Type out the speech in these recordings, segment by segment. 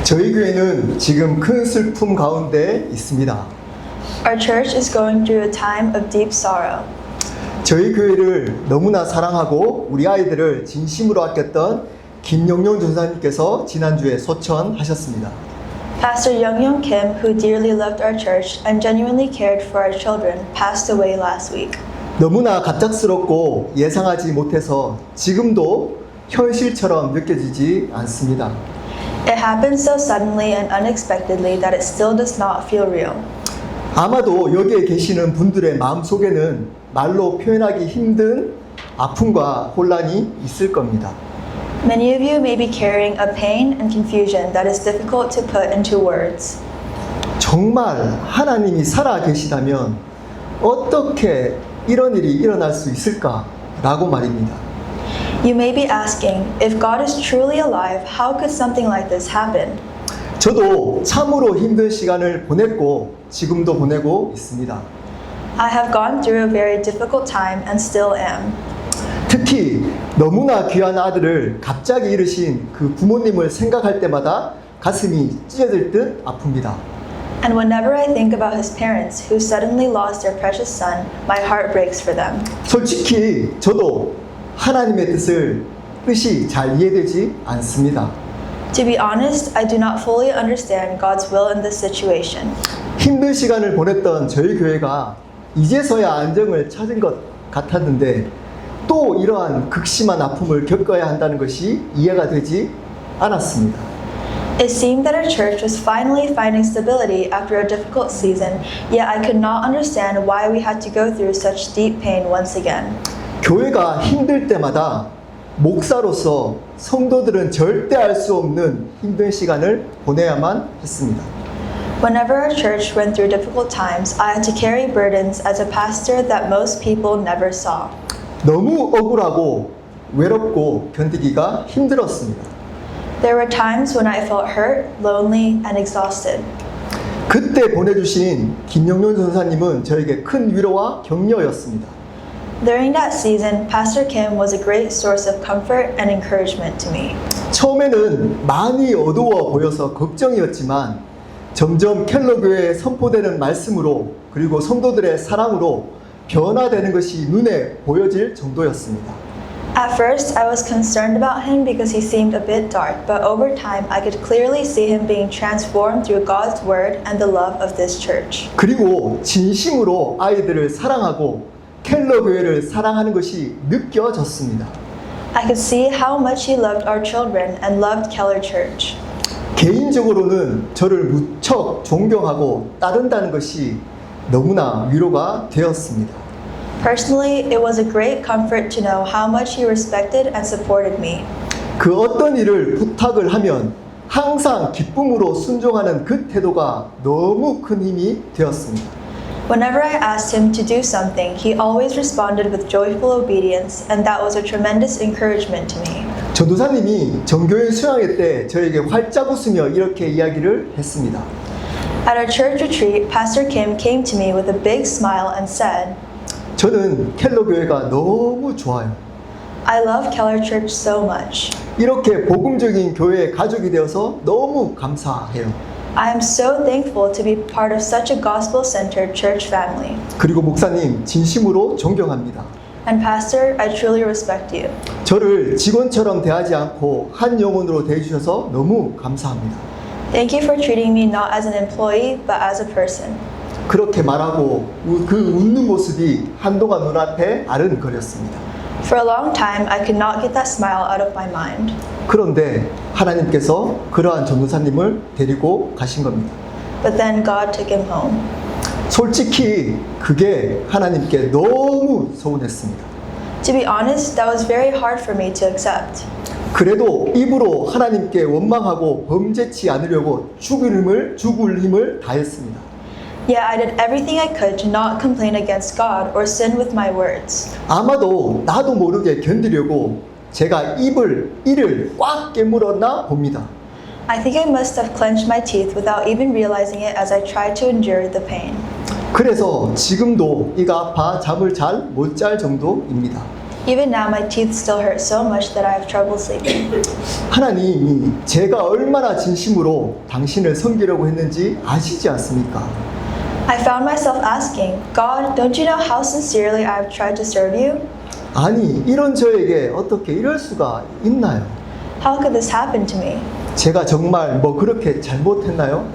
저희 교회는 지금 큰 슬픔 가운데 있습니다. Our church is going through a time of deep sorrow. 저희 교회를 너무나 사랑하고 우리 아이들을 진심으로 아꼈던 김용용 전사님께서 지난주에 소천하셨습니다. Pastor Young Kim, who dearly loved our church and genuinely cared for our children, passed away last week. 너무나 갑작스럽고 예상하지 못해서 지금도 현실처럼 느껴지지 않습니다. It happened so suddenly and unexpectedly that it still does not feel real. 아마도 여기에 계시는 분들의 마음속에는 말로 표현하기 힘든 아픔과 혼란이 있을 겁니다. Many of you may be carrying a pain and confusion that is difficult to put into words. 정말 하나님이 살아 계시다면 어떻게 이런 일이 일어날 수 있을까라고 말입니다. You may be asking, if God is truly alive, how could something like this happen? 저도 참으로 힘든 시간을 보냈고 지금도 보내고 있습니다. I have gone through a very difficult time and still am. 특히 너무나 귀한 아들을 갑자기 잃으신 그 부모님을 생각할 때마다 가슴이 찢어질 듯 아픕니다. And whenever I think about his parents who suddenly lost their precious son, my heart breaks for them. 솔직히 저도 하나님의 뜻이 잘 이해되지 않습니다. To be honest, I do not fully understand God's will in this situation. 힘든 시간을 보냈던 저희 교회가 이제서야 안정을 찾은 것 같았는데 또 이러한 극심한 아픔을 겪어야 한다는 것이 이해가 되지 않았습니다. It seemed that our church was finally finding stability after a difficult season, yet I could not understand why we had to go through such deep pain once again. 교회가 힘들 때마다 목사로서 성도들은 절대 알 수 없는 힘든 시간을 보내야만 했습니다. Whenever our church went through difficult times, I had to carry burdens as a pastor that most people never saw. 너무 억울하고 외롭고 견디기가 힘들었습니다. There were times when I felt hurt, lonely, and exhausted. 그때 보내주신 김용윤 전사님은 저에게 큰 위로와 격려였습니다. During that season, Pastor Kim was a great source of comfort and encouragement to me. 처음에는 많이 어두워 보여서 걱정이었지만 점점 켈러 교회에 선포되는 말씀으로 그리고 성도들의 사랑으로 변화되는 것이 눈에 보여질 정도였습니다. At first, I was concerned about him because he seemed a bit dark, but over time, I could clearly see him being transformed through God's word and the love of this church. 그리고 진심으로 아이들을 사랑하고 켈러 교회를 사랑하는 것이 느껴졌습니다. I could see how much he loved our children and loved Keller Church. 개인적으로는 저를 무척 존경하고 따른다는 것이 너무나 위로가 되었습니다. Personally, it was a great comfort to know how much he respected and supported me. 그 어떤 일을 부탁을 하면 항상 기쁨으로 순종하는 그 태도가 너무 큰 힘이 되었습니다. Whenever I asked him to do something, he always responded with joyful obedience, and that was a tremendous encouragement to me. 전도사님이 정교회 수양회 때 저에게 활짝 웃으며 이렇게 이야기를 했습니다. At our church retreat, Pastor Kim came to me with a big smile and said, 저는 켈러 교회가 너무 좋아요. I love Keller Church so much. 이렇게 복음적인 교회의 가족이 되어서 너무 감사해요. I am so thankful to be part of such a gospel-centered church family. 그리고 목사님 진심으로 존경합니다. And Pastor, I truly respect you. 저를 직원처럼 대하지 않고 한 영혼으로 대해주셔서 너무 감사합니다. Thank you for treating me not as an employee, but as a person. 그렇게 말하고 그 웃는 모습이 한동안 눈앞에 아른거렸습니다. For a long time, I could not get that smile out of my mind. 그런데 하나님께서 그러한 전도사님을 데리고 가신 겁니다. But then God took him home. 솔직히 그게 하나님께 너무 서운했습니다. To be honest, that was very hard for me to accept. 그래도 입으로 하나님께 원망하고 범죄치 않으려고 죽을 힘을 다했습니다. Yet I did everything I could to not complain against God or sin with my words. 아마도 나도 모르게 견디려고 제가 이를 꽉 깨물었나 봅니다. I think I must have clenched my teeth without even realizing it as I tried to endure the pain. 그래서 지금도 이가 아파 잠을 잘 못 잘 정도입니다. Even now, my teeth still hurt so much that I have trouble sleeping. 하나님이 제가 얼마나 진심으로 당신을 섬기려고 했는지 아시지 않습니까? I found myself asking, God, don't you know how sincerely I have tried to serve you? 아니, 이런 저에게 어떻게 이럴 수가 있나요? How could this happen to me? 제가 정말 뭐 그렇게 잘못했나요?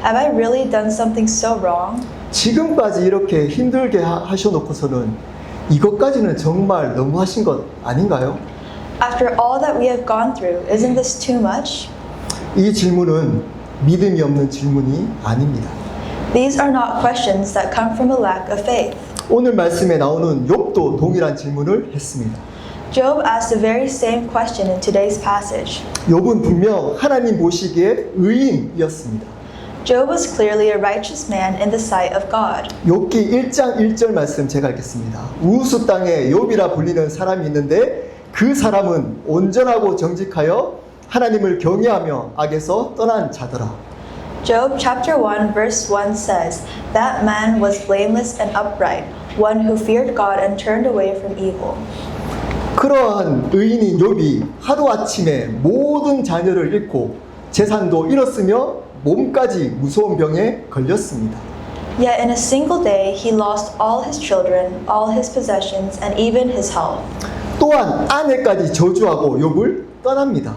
Have I really done something so wrong? 지금까지 이렇게 힘들게 하셔놓고서는 이것까지는 정말 너무하신 것 아닌가요? After all that we have gone through, isn't this too much? 이 질문은 믿음이 없는 질문이 아닙니다. These are not questions that come from a lack of faith. 오늘 말씀에 나오는 욥도 동일한 질문을 했습니다. Job asked the very same question in today's passage. 욥은 분명 하나님 보시기에 의인이었습니다. Job was clearly a righteous man in the sight of God. 욥기 1장 1절 말씀 제가 읽겠습니다. 우스 땅에 욥이라 불리는 사람이 있는데 그 사람은 온전하고 정직하여 하나님을 경외하며 악에서 떠난 자더라. Job chapter 1 verse 1 says, That man was blameless and upright, one who feared God and turned away from evil. 그러한 의인인 욥이 하루아침에 모든 자녀를 잃고 재산도 잃었으며 몸까지 무서운 병에 걸렸습니다. Yet in a single day he lost all his children, all his possessions, and even his health. 또한 아내까지 저주하고 욥을 떠납니다.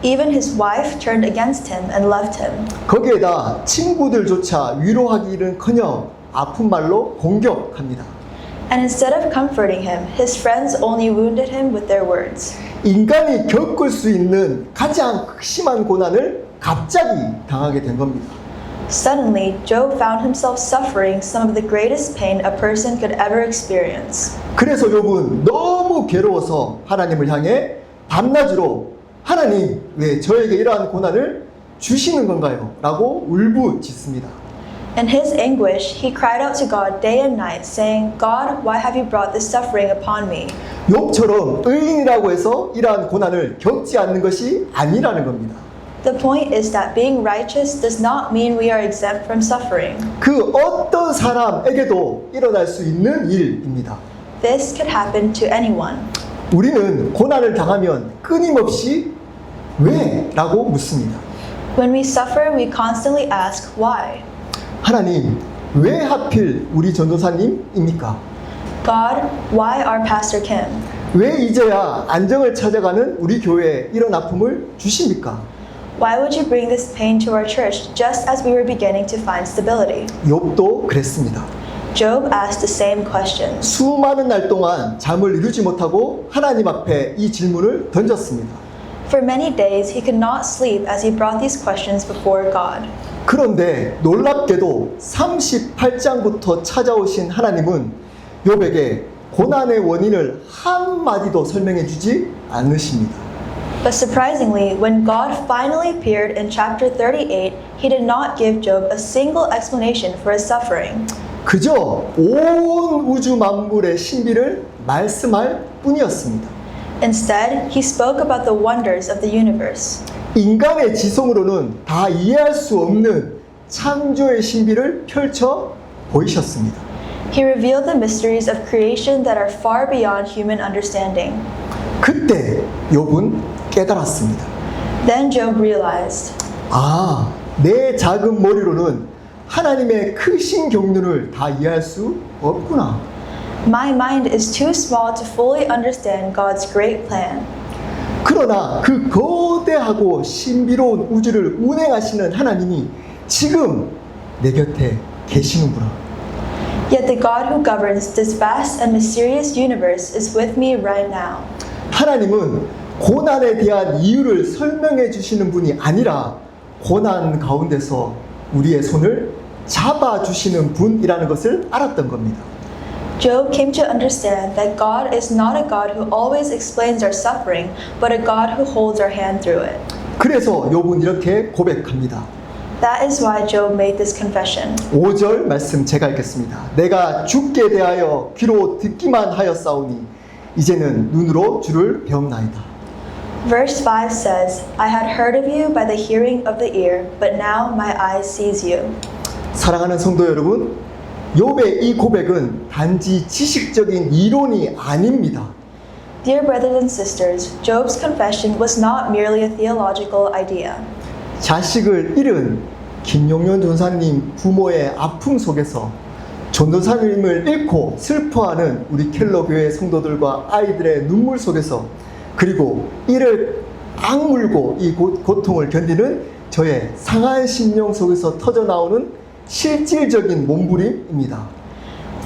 Even his wife turned against him and left him. 거기에다 친구들조차 위로하기는커녕 아픈 말로 공격합니다. And instead of comforting him, his friends only wounded him with their words. 인간이 겪을 수 있는 가장 심한 고난을 갑자기 당하게 된 겁니다. Suddenly, Job found himself suffering some of the greatest pain a person could ever experience. 그래서 욥은 너무 괴로워서 하나님을 향해 밤낮으로 하나님 왜 저에게 이러한 고난을 주시는 건가요? 라고 울부짖습니다. In his anguish, he cried out to God day and night, saying, God, why have you brought this suffering upon me? 욥처럼 의인이라고 해서 이러한 고난을 겪지 않는 것이 아니라는 겁니다. The point is that being righteous does not mean we are exempt from suffering. 그 어떤 사람에게도 일어날 수 있는 일입니다. This could happen to anyone. 우리는 고난을 당하면 끊임없이 왜? 라고 묻습니다. When we suffer, we constantly ask, why? 하나님, 왜 하필 우리 전도사님입니까? God, why our Pastor Kim? 왜 이제야 안정을 찾아가는 우리 교회에 이런 아픔을 주십니까? Why would you bring this pain to our church just as we were beginning to find stability? 욥도 그랬습니다. Job asked the same questions. 수많은 날 동안 잠을 이루지 못하고 하나님 앞에 이 질문을 던졌습니다. For many days, he could not sleep as he brought these questions before God. 그런데 놀랍게도 38장부터 찾아오신 하나님은 욥에게 고난의 원인을 한마디도 설명해 주지 않으십니다. But surprisingly, when God finally appeared in chapter 38, he did not give Job a single explanation for his suffering. 그저 온 우주 만물의 신비를 말씀할 뿐이었습니다. Instead, he spoke about the wonders of the universe. 인간의 지성으로는 다 이해할 수 없는 창조의 신비를 펼쳐 보이셨습니다. He revealed the mysteries of creation that are far beyond human understanding. 그때 욥은 깨달았습니다. Then Job realized, 아, 내 작은 머리로는 하나님의 크신 경륜을 다 이해할 수 없구나. My mind is too small to fully understand God's great plan. 그러나 그 거대하고 신비로운 우주를 운행하시는 하나님이 지금 내 곁에 계시는구나. Yet the God who governs this vast and mysterious universe is with me right now. 하나님은 고난에 대한 이유를 설명해 주시는 분이 아니라 고난 가운데서 우리의 손을 잡아주시는 분이라는 것을 알았던 겁니다. Job came to understand that God is not a God who always explains our suffering, but a God who holds our hand through it. 그래서 욥은 이렇게 고백합니다. That is why Job made this confession. 5절 말씀 제가 읽겠습니다. 내가 주께 대하여 귀로 듣기만 하였사오니 이제는 눈으로 주를 배웠나이다. Verse 5 says, I had heard of you by the hearing of the ear, but now my eye sees you. 사랑하는 성도 여러분, 욥의 이 고백은 단지 지식적인 이론이 아닙니다. Dear brothers and sisters, Job's confession was not merely a theological idea. 자식을 잃은 김용현 전사님 부모의 아픔 속에서 전도사님을 잃고 슬퍼하는 우리 켈러 교회 성도들과 아이들의 눈물 속에서 그리고 이를 악물고 이 고통을 견디는 저의 상한 심령 속에서 터져나오는 실질적인 몸부림입니다.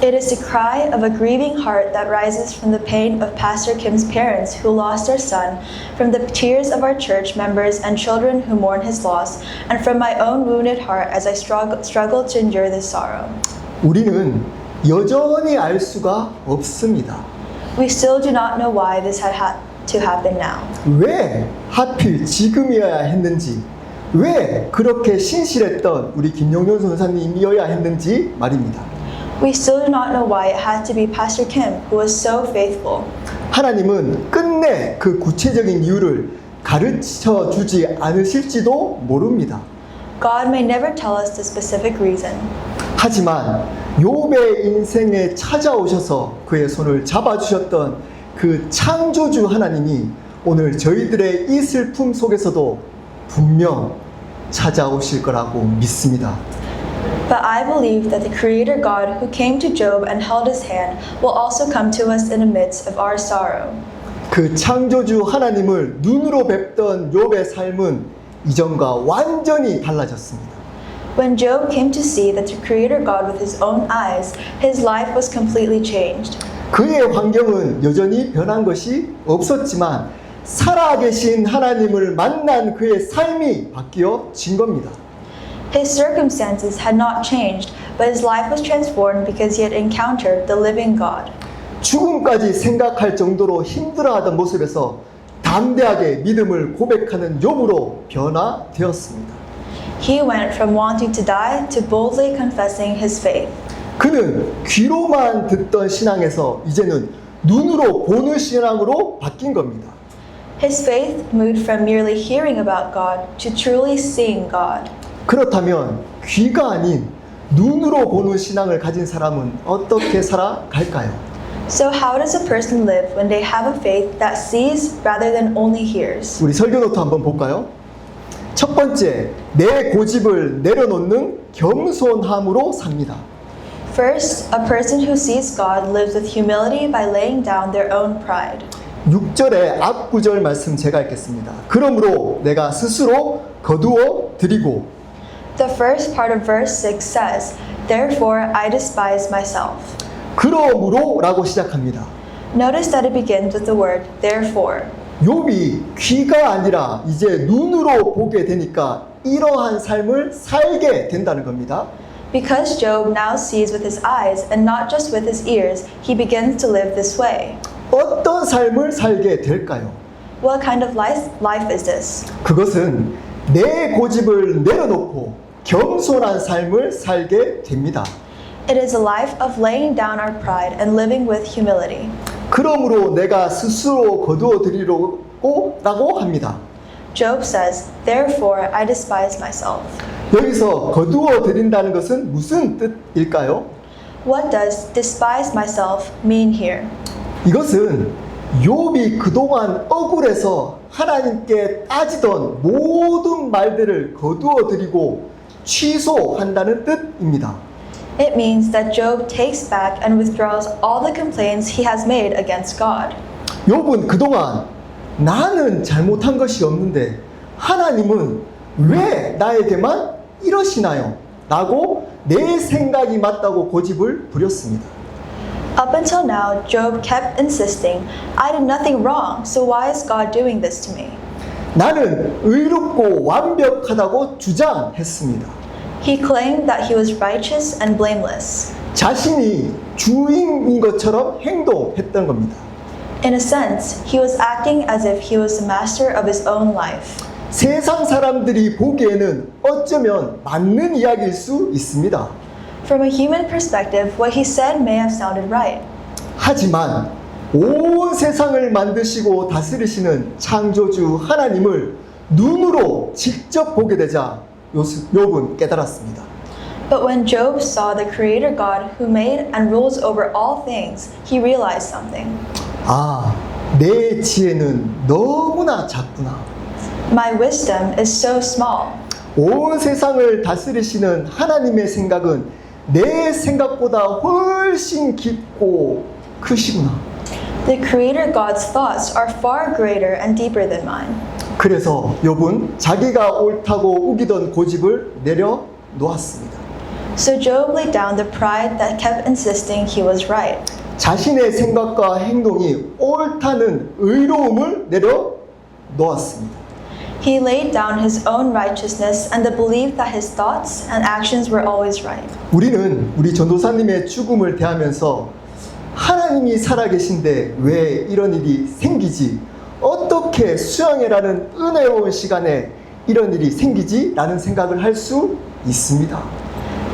It is the cry of a grieving heart that rises from the pain of Pastor Kim's parents who lost their son, from the tears of our church members and children who mourn his loss, and from my own wounded heart as I struggle to endure this sorrow. 우리는 여전히 알 수가 없습니다. We still do not know why this had to happen now. 왜 하필 지금이어야 했는지, 왜 그렇게 신실했던 우리 김용현 전사님이어야 했는지 말입니다. We still do not know why it had to be Pastor Kim who was so faithful. 하나님은 끝내 그 구체적인 이유를 가르쳐 주지 않으실지도 모릅니다. God may never tell us the specific reason. 하지만 욥의 인생에 찾아오셔서 그의 손을 잡아주셨던 그 창조주 하나님이 오늘 저희들의 이 슬픔 속에서도 분명 찾아오실 거라고 믿습니다. But I believe that the Creator God who came to Job and held his hand will also come to us in the midst of our sorrow. 그 창조주 하나님을 눈으로 뵙던 욥의 삶은 이전과 완전히 달라졌습니다. When Job came to see that the Creator God with his own eyes, his life was completely changed. 그의 환경은 여전히 변한 것이 없었지만 살아계신 하나님을 만난 그의 삶이 바뀌어진 겁니다. His circumstances had not changed, but his life was transformed because he had encountered the living God. 죽음까지 생각할 정도로 힘들어하던 모습에서 담대하게 믿음을 고백하는 욥으로 변화되었습니다. He went from wanting to die to boldly confessing his faith. 그는 귀로만 듣던 신앙에서 이제는 눈으로 보는 신앙으로 바뀐 겁니다. His faith moved from merely hearing about God to truly seeing God. 그렇다면 귀가 아닌 눈으로 보는 신앙을 가진 사람은 어떻게 살아갈까요? So how does a person live when they have a faith that sees rather than only hears? 우리 설교 노트 한번 볼까요? 첫 번째, 내 고집을 내려놓는 겸손함으로 삽니다. First, a person who sees God lives with humility by laying down their own pride. 6절의 앞구절 말씀 제가 읽겠습니다. 그러므로 내가 스스로 거두어 드리고 The first part of verse 6 says, Therefore I despise myself. 그러므로 라고 시작합니다. Notice that it begins with the word therefore. 욥이 귀가 아니라 이제 눈으로 보게 되니까 이러한 삶을 살게 된다는 겁니다. Because Job now sees with his eyes and not just with his ears, he begins to live this way. 어떤 삶을 살게 될까요? What kind of life is this? 그것은 내 고집을 내려놓고 겸손한 삶을 살게 됩니다. It is a life of laying down our pride and living with humility. 그러므로 내가 스스로 거두어 드리려고 라고 합니다. Job says, Therefore I despise myself. 여기서 거두어 드린다는 것은 무슨 뜻일까요? What does despise myself mean here? 이것은 욥이 그동안 억울해서 하나님께 따지던 모든 말들을 거두어 드리고 취소한다는 뜻입니다. It means that Job takes back and withdraws all the complaints he has made against God. 욥은 그동안 나는 잘못한 것이 없는데 하나님은 왜 나에게만 이러시나요? 라고 내 생각이 맞다고 고집을 부렸습니다. Up until now, Job kept insisting, I did nothing wrong, so why is God doing this to me? 나는 의롭고 완벽하다고 주장했습니다. He claimed that he was righteous and blameless. 자신이 주인인 것처럼 행동했던 겁니다. In a sense, he was acting as if he was the master of his own life. 세상 사람들이 보기에는 어쩌면 맞는 이야기일 수 있습니다. From a human perspective, what he said may have sounded right. 하지만 온 세상을 만드시고 다스리시는 창조주 하나님을 눈으로 직접 보게 되자 욥은 깨달았습니다. But when Job saw the Creator God who made and rules over all things, he realized something. 아, 내 지혜는 너무나 작구나. My wisdom is so small. 온 세상을 다스리시는 하나님의 생각은 내 생각보다 훨씬 깊고 크시구나. The Creator God's thoughts are far greater and deeper than mine. 그래서 욥은 자기가 옳다고 우기던 고집을 내려놓았습니다. So Job laid down the pride that kept insisting he was right. 자신의 생각과 행동이 옳다는 의로움을 내려놓았습니다. He laid down his own righteousness and the belief that his thoughts and actions were always right. 우리는 우리 전도사님의 죽음을 대하면서 하나님이 살아계신데 왜 이런 일이 생기지? 어떻게 수양회라는 은혜로운 시간에 이런 일이 생기지? 라는 생각을 할 수 있습니다.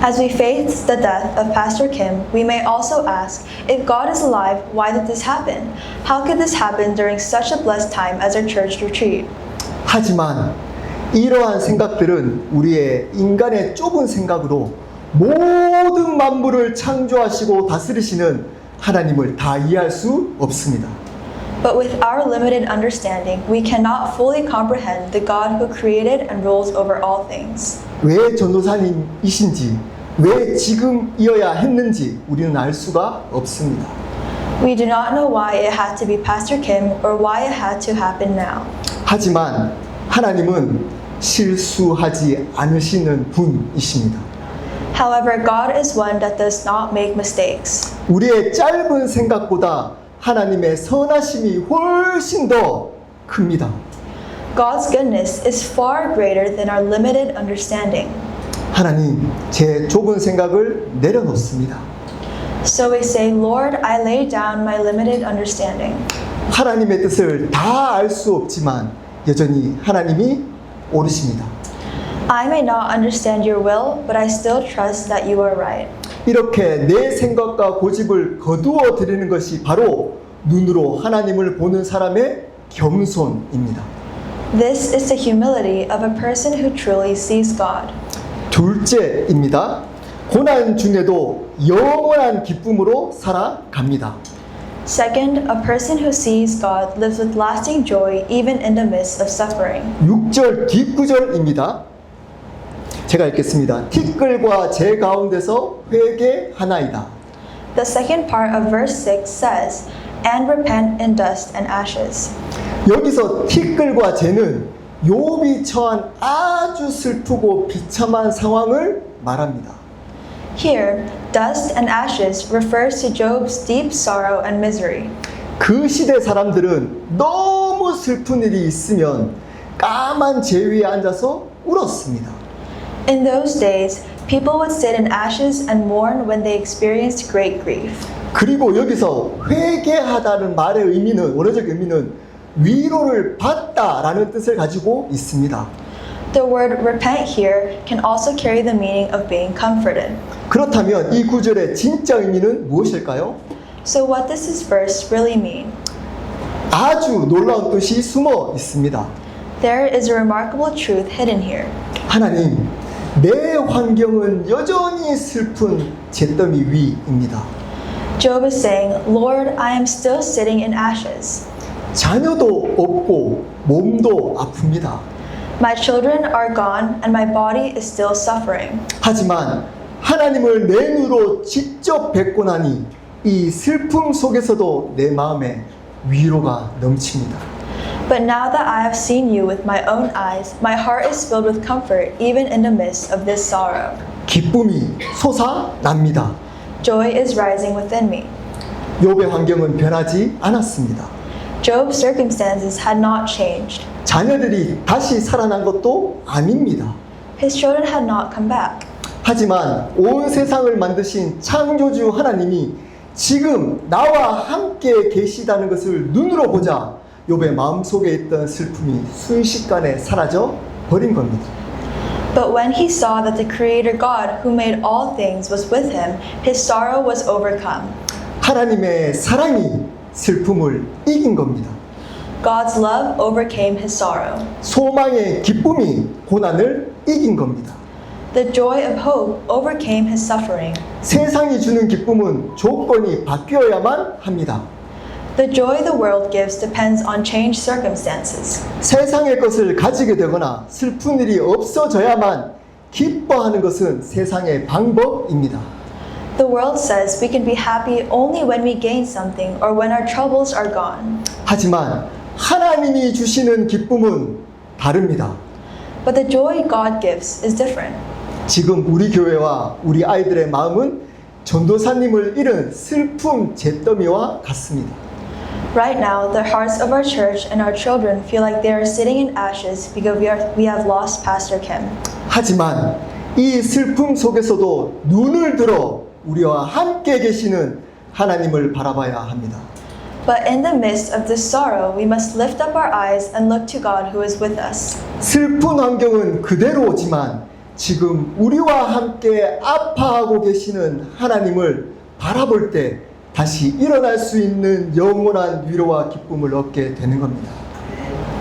As we face the death of Pastor Kim, we may also ask, if God is alive, why did this happen? How could this happen during such a blessed time as our church retreat? 하지만 이러한 생각들은 우리의 인간의 좁은 생각으로 모든 만물을 창조하시고 다스리시는 하나님을 다 이해할 수 없습니다. But with our limited understanding, we cannot fully comprehend the God who created and rules over all things. 왜 전도사님이신지, 왜 지금이어야 했는지 우리는 알 수가 없습니다. We do not know why it had to be Pastor Kim or why it had to happen now. 하지만 하나님은 실수하지 않으시는 분이십니다. However, God is one that does not make mistakes. 우리의 짧은 생각보다 하나님의 선하심이 훨씬 더 큽니다. God's goodness is far greater than our limited understanding. 하나님, 제 좁은 생각을 내려놓습니다. So we say, Lord, I lay down my limited understanding. 하나님의 뜻을 다 알 수 없지만 여전히 하나님이 옳으십니다. I may not understand your will, but I still trust that you are right. 이렇게 내 생각과 고집을 거두어 드리는 것이 바로 눈으로 하나님을 보는 사람의 겸손입니다. This is the humility of a person who truly sees God. 둘째입니다. 고난 중에도 영원한 기쁨으로 살아갑니다. Second, a person who sees God lives with lasting joy even in the midst of suffering. 6절 뒷구절입니다. 제가 읽겠습니다. 티끌과 재 가운데서 회개하나이다. The second part of verse 6 says, and repent in dust and ashes. 여기서 티끌과 재는 욥이 처한 아주 슬프고 비참한 상황을 말합니다. Here, dust and ashes refers to Job's deep sorrow and misery. 그 시대 사람들은 너무 슬픈 일이 있으면 까만 재 위에 앉아서 울었습니다. In those days, people would sit in ashes and mourn when they experienced great grief. 그리고 여기서 회개하다는 말의 의미는, 원어적 의미는 위로를 받다라는 뜻을 가지고 있습니다. The word repent here can also carry the meaning of being comforted. 그렇다면 이 구절의 진짜 의미는 무엇일까요? So what does this verse really mean? 아주 놀라운 뜻이 숨어 있습니다. There is a remarkable truth hidden here. 하나님, 내 환경은 여전히 슬픈 잿더미 위입니다. Job is saying, Lord, I am still sitting in ashes. 자녀도 없고 몸도 아픕니다. My children are gone and my body is still suffering. 하지만 하나님을 내 눈으로 직접 뵙고 나니 이 슬픔 속에서도 내 마음에 위로가 넘칩니다. But now that I have seen you with my own eyes, my heart is filled with comfort even in the midst of this sorrow. 기쁨이 솟아납니다. Joy is rising within me. 욥의 환경은 변하지 않았습니다. Job's circumstances had not changed. 자녀들이 다시 살아난 것도 아닙니다. His children had not come back. 하지만 온 세상을 만드신 창조주 하나님이 지금 나와 함께 계시다는 것을 눈으로 보자 욥의 마음속에 있던 슬픔이 순식간에 사라져 버린 겁니다. But when he saw that the Creator God who made all things was with him, his sorrow was overcome. 하나님의 사랑이 슬픔을 이긴 겁니다. God's love overcame his sorrow. 소망의 기쁨이 고난을 이긴 겁니다. The joy of hope overcame his suffering. 세상이 주는 기쁨은 조건이 바뀌어야만 합니다. The joy the world gives depends on changed circumstances. 세상의 것을 가지게 되거나 슬픈 일이 없어져야만 기뻐하는 것은 세상의 방법입니다. The world says we can be happy only when we gain something or when our troubles are gone. 하지만 하나님이 주시는 기쁨은 다릅니다. But the joy God gives is different. 지금 우리 교회와 우리 아이들의 마음은 전도사님을 잃은 슬픔 잿더미와 같습니다. Right now, the hearts of our church and our children feel like they are sitting in ashes because we have lost Pastor Kim. 하지만 이 슬픔 속에서도 눈을 들어 우리와 함께 계시는 하나님을 바라봐야 합니다. But in the midst of this sorrow, we must lift up our eyes and look to God who is with us. 슬픈 환경은 그대로지만 지금 우리와 함께 아파하고 계시는 하나님을 바라볼 때 다시 일어날 수 있는 영원한 위로와 기쁨을 얻게 되는 겁니다.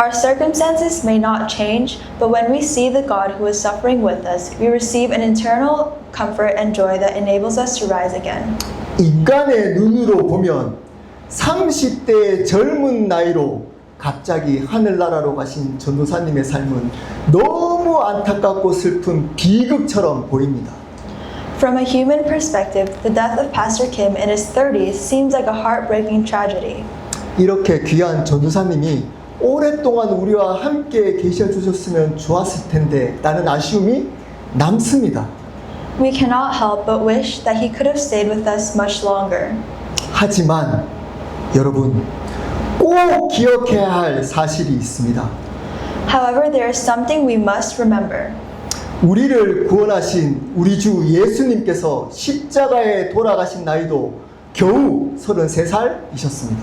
Our circumstances may not change, but when we see the God who is suffering with us, we receive an internal comfort and joy that enables us to rise again. 인간의 눈으로 보면 30대의 젊은 나이로 갑자기 하늘나라로 가신 전도사님의 삶은 너무 안타깝고 슬픈 비극처럼 보입니다. From a human perspective, the death of Pastor Kim in his 30s seems like a heartbreaking tragedy. 이렇게 귀한 전도사님이 오랫동안 우리와 함께 계셔 주셨으면 좋았을 텐데 라는 아쉬움이 남습니다. We cannot help but wish that he could have stayed with us much longer. 하지만 여러분 꼭 기억해야 할 사실이 있습니다. However, there is something we must remember. 우리를 구원하신 우리 주 예수님께서 십자가에 돌아가신 나이도 겨우 33살이셨습니다.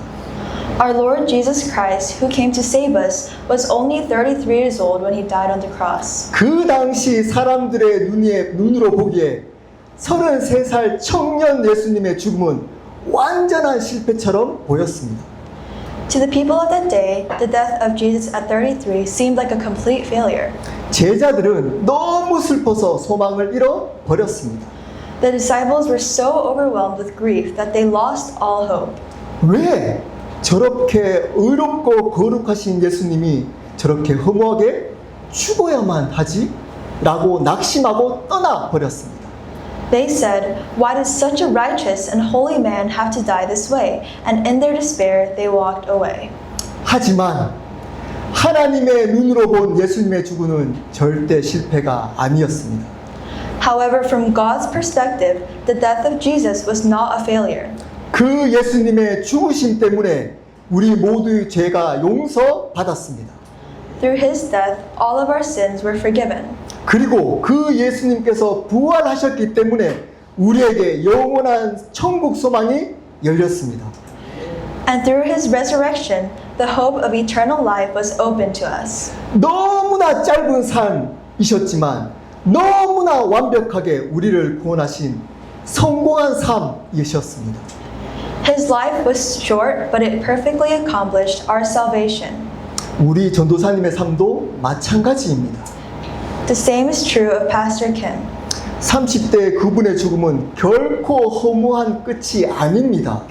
Our Lord Jesus Christ, who came to save us, was only 33 years old when he died on the cross. 그 당시 사람들의 눈으로 보기에 33살 청년 예수님의 죽음은 완전한 실패처럼 보였습니다. To the people of that day, the death of Jesus at 33 seemed like a complete failure. 제자들은 너무 슬퍼서 소망을 잃어버렸습니다. The disciples were so overwhelmed with grief that they lost all hope. 왜 저렇게 의롭고 거룩하신 예수님이 저렇게 허무하게 죽어야만 하지? 라고 낙심하고 떠나버렸습니다. They said, "Why does such a righteous and holy man have to die this way?" And in their despair, they walked away. 하지만 하나님의 눈으로 본 예수님의 죽음은 절대 실패가 아니었습니다. However, from God's perspective, the death of Jesus was not a failure. 그 예수님의 죽으심 때문에 우리 모두의 죄가 용서받았습니다. Through his death, all of our sins were forgiven. 그리고 그 예수님께서 부활하셨기 때문에 우리에게 영원한 천국 소망이 열렸습니다. And through his resurrection, the hope of eternal life was open to us. 너무나 짧은 삶이셨지만 너무나 완벽하게 우리를 구원하신 성공한 삶이셨습니다. His life was short, but it perfectly accomplished our salvation. 우리 전도사님의 삶도 마찬가지입니다. The same is true of Pastor Kim. 30대 그분의 죽음은 결코 허무한 끝이 아닙니다.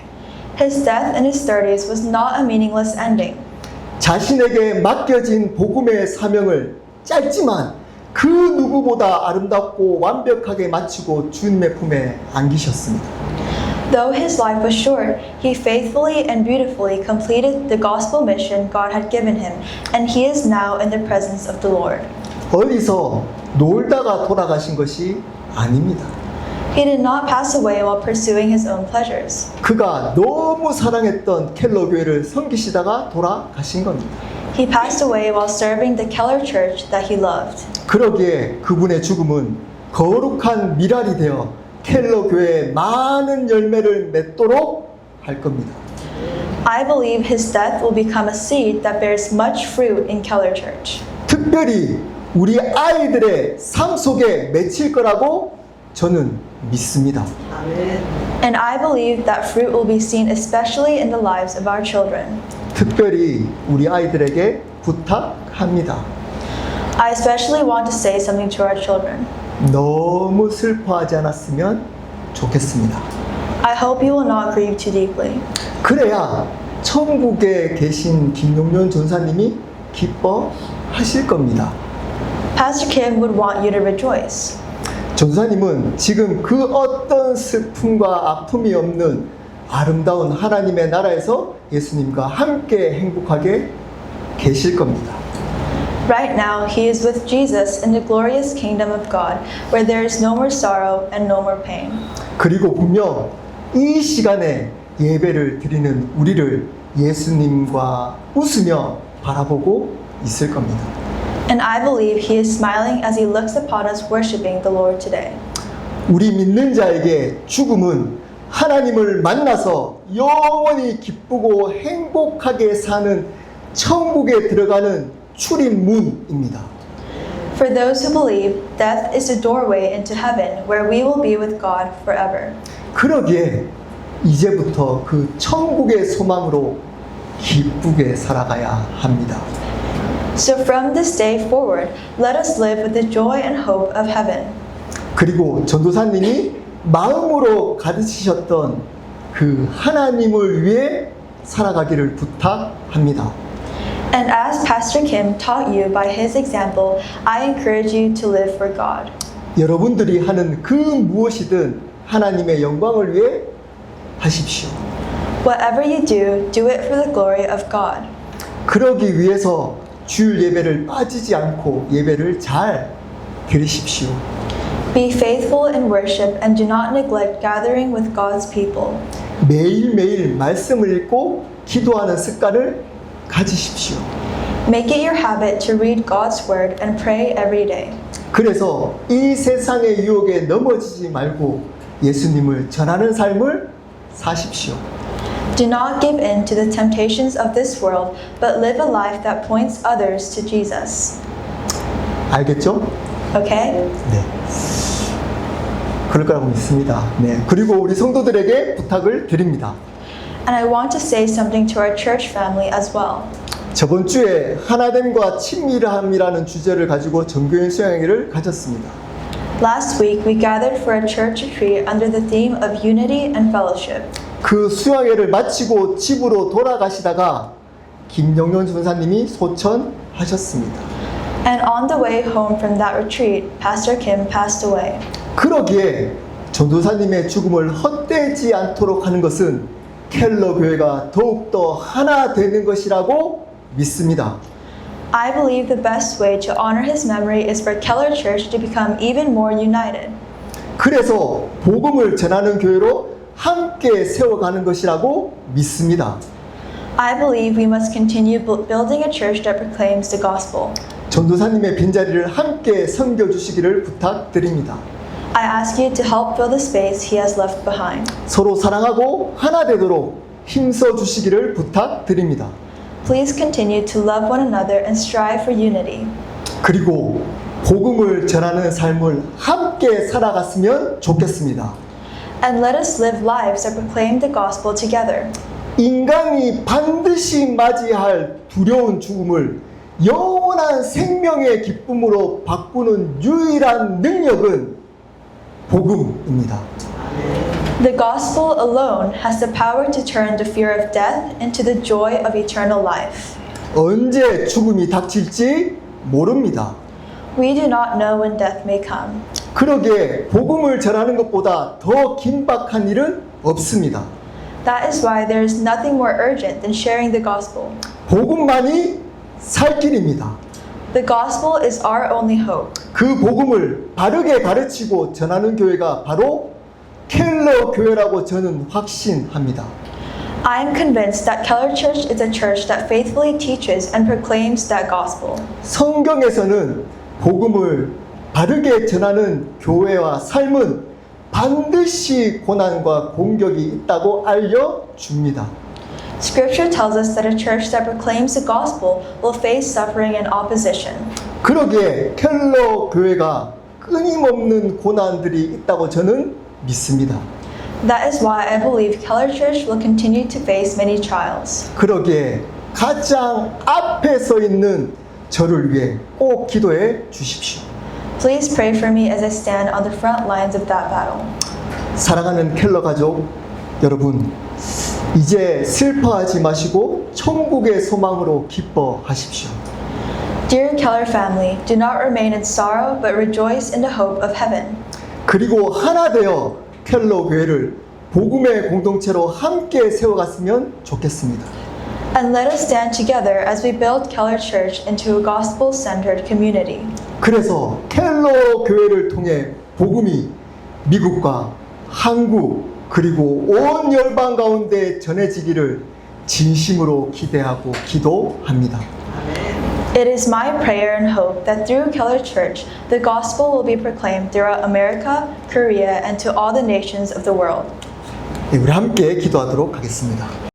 His death in his 30s was not a meaningless ending. 자신에게 맡겨진 복음의 사명을 짧지만 그 누구보다 아름답고 완벽하게 마치고 주님의 품에 안기셨습니다. Though his life was short, he faithfully and beautifully completed the gospel mission God had given him, and he is now in the presence of the Lord. 어디서 놀다가 돌아가신 것이 아닙니다. He did not pass away while pursuing his own pleasures. 그가 너무 사랑했던 켈러 교회를 섬기시다가 돌아가신 겁니다. He passed away while serving the Keller Church that he loved. 그러기에 그분의 죽음은 거룩한 미랄이 되어 켈러 교회에 많은 열매를 맺도록 할 겁니다. I believe his death will become a seed that bears much fruit in Keller Church. 특별히 우리 아이들의 삶 속에 맺힐 거라고 저는 믿습니다. And I believe that fruit will be seen especially in the lives of our children. 특별히 우리 아이들에게 부탁합니다. I especially want to say something to our children. 너무 슬퍼하지 않았으면 좋겠습니다. I hope you will not grieve too deeply. 그래야 천국에 계신 김용련 전사님이 기뻐하실 겁니다. Pastor Kim would want you to rejoice. 전사님은 지금 그 어떤 슬픔과 아픔이 없는 아름다운 하나님의 나라에서 예수님과 함께 행복하게 계실 겁니다. Right now, he is with Jesus in the glorious kingdom of God, where there is no more sorrow and no more pain. 그리고 분명 이 시간에 예배를 드리는 우리를 예수님과 웃으며 바라보고 있을 겁니다. And I believe he is smiling as he looks upon us worshiping the Lord today. 우리 믿는 자에게 죽음은 하나님을 만나서 영원히 기쁘고 행복하게 사는 천국에 들어가는 출입문입니다. For those who believe, death is the doorway into heaven, where we will be with God forever. 그러기에 이제부터 그 천국의 소망으로 기쁘게 살아가야 합니다. So from this day forward, let us live with the joy and hope of heaven. 그리고 전도사님이 마음으로 가르치셨던 그 하나님을 위해 살아가기를 부탁합니다. And as Pastor Kim taught you by his example, I encourage you to live for God. 여러분들이 하는 그 무엇이든 하나님의 영광을 위해 하십시오. Whatever you do it for the glory of God. 그러기 위해서 주일 예배를 빠지지 않고 예배를 잘 드리십시오. Be faithful in worship and do not neglect gathering with God's people. 매일매일 말씀을 읽고 기도하는 습관을 가지십시오. Make it your habit to read God's word and pray every day. 그래서 이 세상의 유혹에 넘어지지 말고 예수님을 전하는 삶을 사십시오. Do not give in to the temptations of this world, but live a life that points others to Jesus. 알겠죠? Okay? 네. 그럴 거라고 믿습니다. 네. 그리고 우리 성도들에게 부탁을 드립니다. And I want to say something to our church family as well. 저번 주에 하나됨과 친밀함이라는 주제를 가지고 전교인 수양회를 가졌습니다. Last week, we gathered for a church retreat under the theme of unity and fellowship. 그 수양회를 마치고 집으로 돌아가시다가 김영련 전사님이 소천하셨습니다. And on the way home from that retreat, Pastor Kim passed away. 그러기에 전도사님의 죽음을 헛되지 않도록 하는 것은 켈러 교회가 더욱더 하나 되는 것이라고 믿습니다. I believe the best way to honor his memory is for Keller Church to become even more united. 그래서 복음을 전하는 교회로 함께 세워가는 것이라고 믿습니다. I believe we must continue building a church that proclaims the gospel. 전도사님의 빈자리를 함께 섬겨주시기를 부탁드립니다. I ask you to help fill the space he has left behind. 서로 사랑하고 하나 되도록 힘써 주시기를 부탁드립니다. Please continue to love one another and strive for unity. 그리고 복음을 전하는 삶을 함께 살아갔으면 좋겠습니다. And let us live lives that proclaim the gospel together. 인간이 반드시 맞이할 두려운 죽음을 영원한 생명의 기쁨으로 바꾸는 유일한 능력은 복음입니다. The gospel alone has the power to turn the fear of death into the joy of eternal life. 언제 죽음이 닥칠지 모릅니다. We do not know when death may come. 그러기에 복음을 전하는 것보다 더 긴박한 일은 없습니다. That is why there is nothing more urgent than sharing the gospel. 복음만이 살 길입니다. The gospel is our only hope. 그 복음을 바르게 가르치고 전하는 교회가 바로 켈러 교회라고 저는 확신합니다. I am convinced that Keller Church is a church that faithfully teaches and proclaims that gospel. 성경에서는 복음을 바르게 전하는 교회와 삶은 반드시 고난과 공격이 있다고 알려줍니다. Scripture tells us that a church that proclaims the gospel will face suffering and opposition. 그러기에 켈러 교회가 끊임없는 고난들이 있다고 저는 믿습니다. That is why I believe Keller Church will continue to face many trials. 그러기에 가장 앞에 서 있는 저를 위해 꼭 기도해 주십시오. Please pray for me as I stand on the front lines of that battle. 사랑하는 켈러 가족 여러분, 이제 슬퍼하지 마시고 천국의 소망으로 기뻐하십시오. Dear Keller family, do not remain in sorrow, but rejoice in the hope of heaven. 그리고 하나 되어 켈러 교회를 복음의 공동체로 함께 세워갔으면 좋겠습니다. And let us stand together as we build Keller Church into a gospel-centered community. 그래서 켈러 교회를 통해 복음이 미국과 한국 그리고 온 열방 가운데 전해지기를 진심으로 기대하고 기도합니다. It is my prayer and hope that through Keller Church, the gospel will be proclaimed throughout America, Korea, and to all the nations of the world. 우리 함께 기도하도록 하겠습니다.